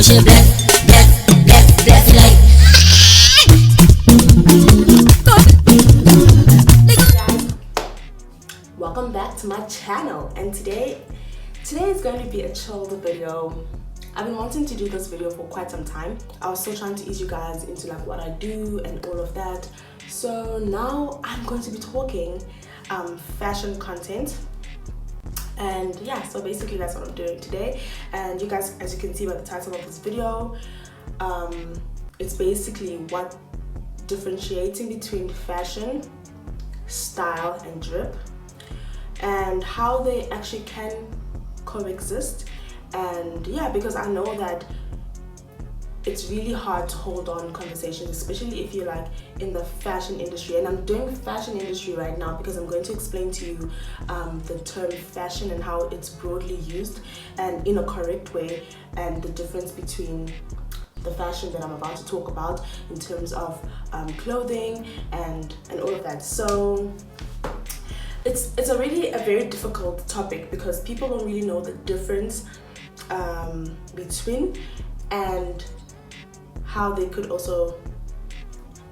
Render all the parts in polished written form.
shit black, black, black, black like. Welcome back to my channel, and today is going to be a chilled video. I've been wanting to do this video for quite some time. I was still trying to ease you guys into like what I do and all of that. So now I'm going to be talking fashion content. And yeah, so basically that's what I'm doing today. And you guys, as you can see by the title of this video, it's basically what differentiating between fashion, style, and drip, and how they actually can coexist. And yeah, because I know that it's really hard to hold on conversations, especially if you're like in the fashion industry. And I'm doing fashion industry right now because I'm going to explain to you the term fashion and how it's broadly used and in a correct way, and the difference between the fashion that I'm about to talk about in terms of clothing and all of that. So it's already a very difficult topic because people don't really know the difference between and how they could also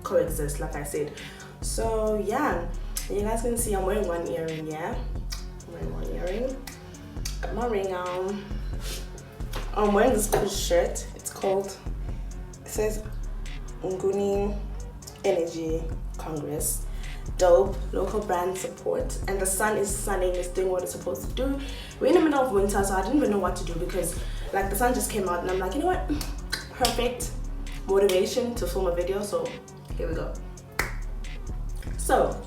coexist, like I said. So yeah, you guys can see I'm wearing one earring. Yeah, I'm wearing one earring, got my ring on. I'm wearing this cool shirt. It's called, it says Nguni Energy Congress. Dope, local brand support, and the sun is sunning, it's doing what it's supposed to do. We're in the middle of winter, so I didn't even know what to do because like the sun just came out and I'm like, you know what, perfect motivation to film a video. So here we go. So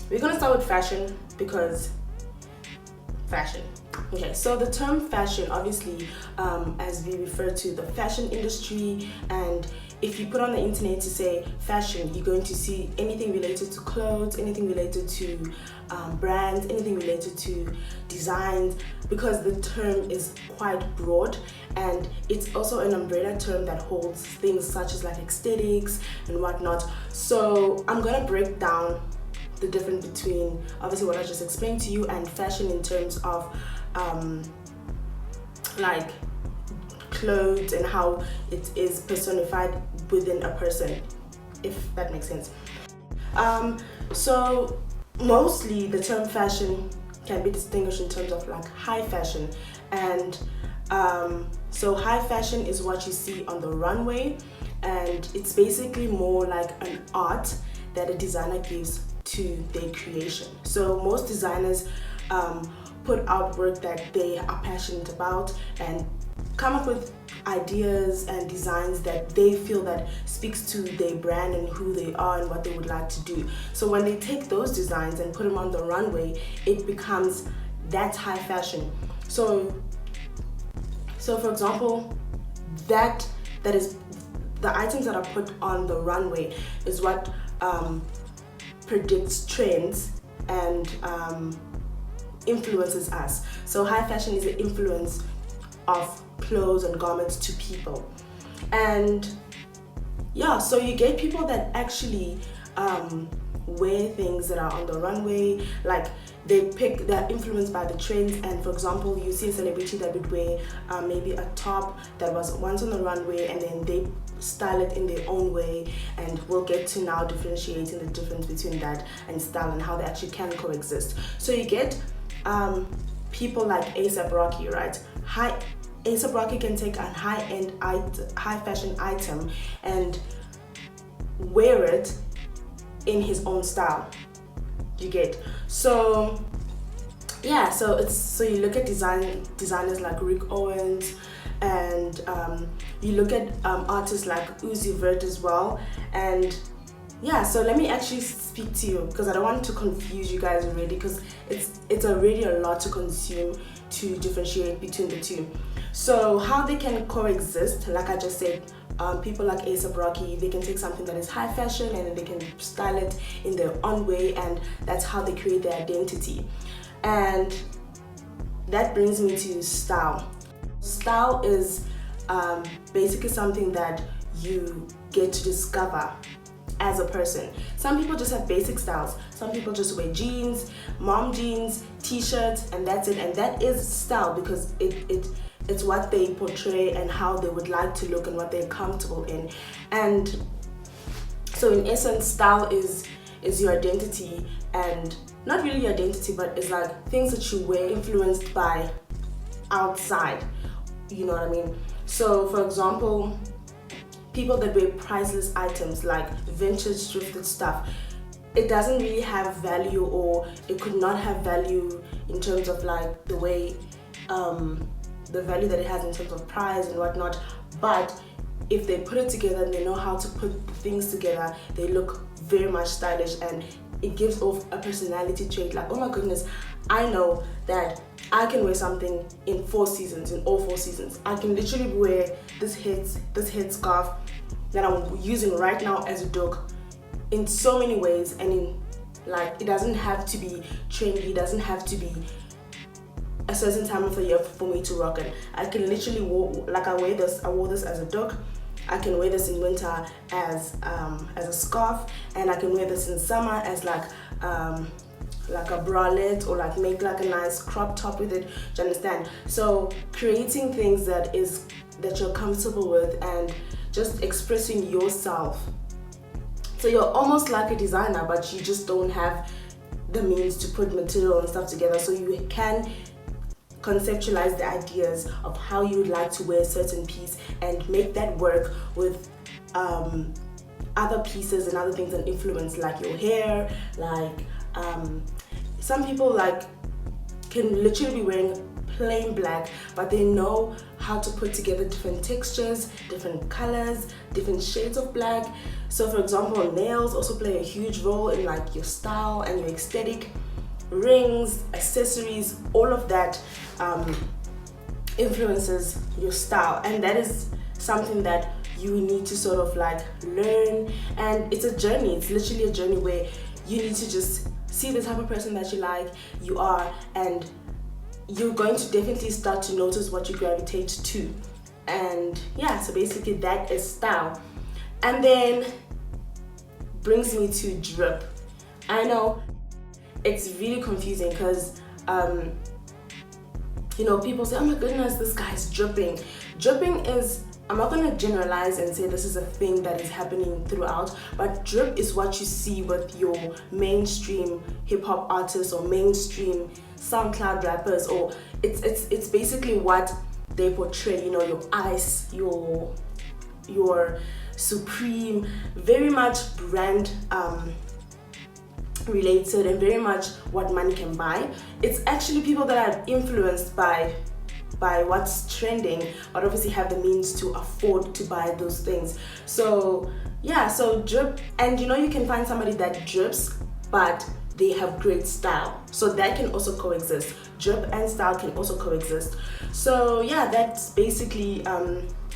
we're gonna start with fashion because fashion. Okay, so the term fashion, obviously, as we refer to the fashion industry, and if you put on the internet to say fashion, you're going to see anything related to clothes, anything related to brands, anything related to designs, because the term is quite broad, and it's also an umbrella term that holds things such as like aesthetics and whatnot. So I'm gonna break down the difference between obviously what I just explained to you and fashion in terms of like clothes and how it is personified within a person, if that makes sense. So mostly the term fashion can be distinguished in terms of like high fashion, and so high fashion is what you see on the runway, and it's basically more like an art that a designer gives to their creation. So most designers put out work that they are passionate about and come up with ideas and designs that they feel that speaks to their brand and who they are and what they would like to do. So when they take those designs and put them on the runway, it becomes that high fashion. So for example, that is the items that are put on the runway is what predicts trends and influences us. So high fashion is the influence of clothes and garments to people. And yeah, so you get people that actually wear things that are on the runway, like they're influenced by the trends. And for example, you see a celebrity that would wear maybe a top that was once on the runway, and then they style it in their own way, and we'll get to now differentiating the difference between that and style and how they actually can coexist. So you get people like A$AP Rocky, right? A$AP Rocky can take a high-end, high fashion item and wear it in his own style. You get? So yeah, so you look at designers like Rick Owens, and you look at artists like Uzi Vert as well. And yeah, so let me actually speak to you because I don't want to confuse you guys already, because it's already a lot to consume to differentiate between the two. So how they can coexist, like I just said, people like A$AP Rocky, they can take something that is high fashion and then they can style it in their own way, and that's how they create their identity. And that brings me to style. Style is basically something that you get to discover as a person. Some people just have basic styles. Some people just wear jeans, mom jeans, t-shirts, and that's it. And that is style because it it's what they portray and how they would like to look and what they're comfortable in. And so in essence, style is your identity, and not really your identity, but it's like things that you wear influenced by outside, you know what I mean? So for example, people that wear priceless items like vintage thrifted stuff, it doesn't really have value, or it could not have value in terms of like the way the value that it has in terms of price and whatnot. But if they put it together and they know how to put things together, they look very much stylish, and it gives off a personality trait like, oh my goodness, I know that I can wear something in 4 seasons, in all 4 seasons. I can literally wear this head scarf that I'm using right now as a dog in so many ways, and in like, it doesn't have to be trendy, it doesn't have to be a certain time of the year for me to rock it. I can literally I wore this as a dog. I can wear this in winter as a scarf, and I can wear this in summer as like a bralette, or like make like a nice crop top with it. Do you understand? So creating things that you're comfortable with, and just expressing yourself. So you're almost like a designer, but you just don't have the means to put material and stuff together. So you can conceptualize the ideas of how you would like to wear a certain piece and make that work with other pieces and other things and influence, like your hair, like some people like can literally be wearing plain black, but they know how to put together different textures, different colors, different shades of black. So for example, nails also play a huge role in like your style and your aesthetic. Rings, accessories, all of that influences your style, and that is something that you need to sort of like learn. And it's a journey. It's literally a journey where you need to just see the type of person that you are, and you're going to definitely start to notice what you gravitate to. And yeah, so basically that is style. And then brings me to drip. I know it's really confusing because people say, oh my goodness, this guy's dripping. Dripping is, I'm not going to generalize and say this is a thing that is happening throughout, but drip is what you see with your mainstream hip-hop artists or mainstream SoundCloud rappers, or it's basically what they portray, your ice, your Supreme, very much brand related, and very much what money can buy. It's actually people that are influenced by what's trending, but obviously have the means to afford to buy those things. So yeah, so drip, and you can find somebody that drips but they have great style, so that can also coexist. Drip and style can also coexist. So yeah, that's basically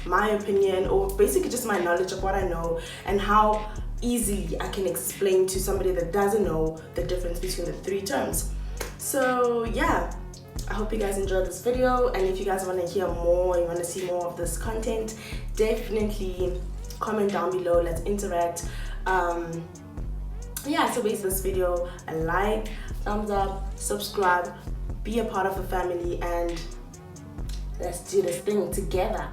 my opinion, or basically just my knowledge of what I know and how easily I can explain to somebody that doesn't know the difference between the 3 terms. So yeah, I hope you guys enjoyed this video, and if you guys want to hear more, you want to see more of this content, definitely comment down below. Let's interact. Yeah, so basically this video, a like, thumbs up, subscribe, be a part of the family, and let's do this thing together.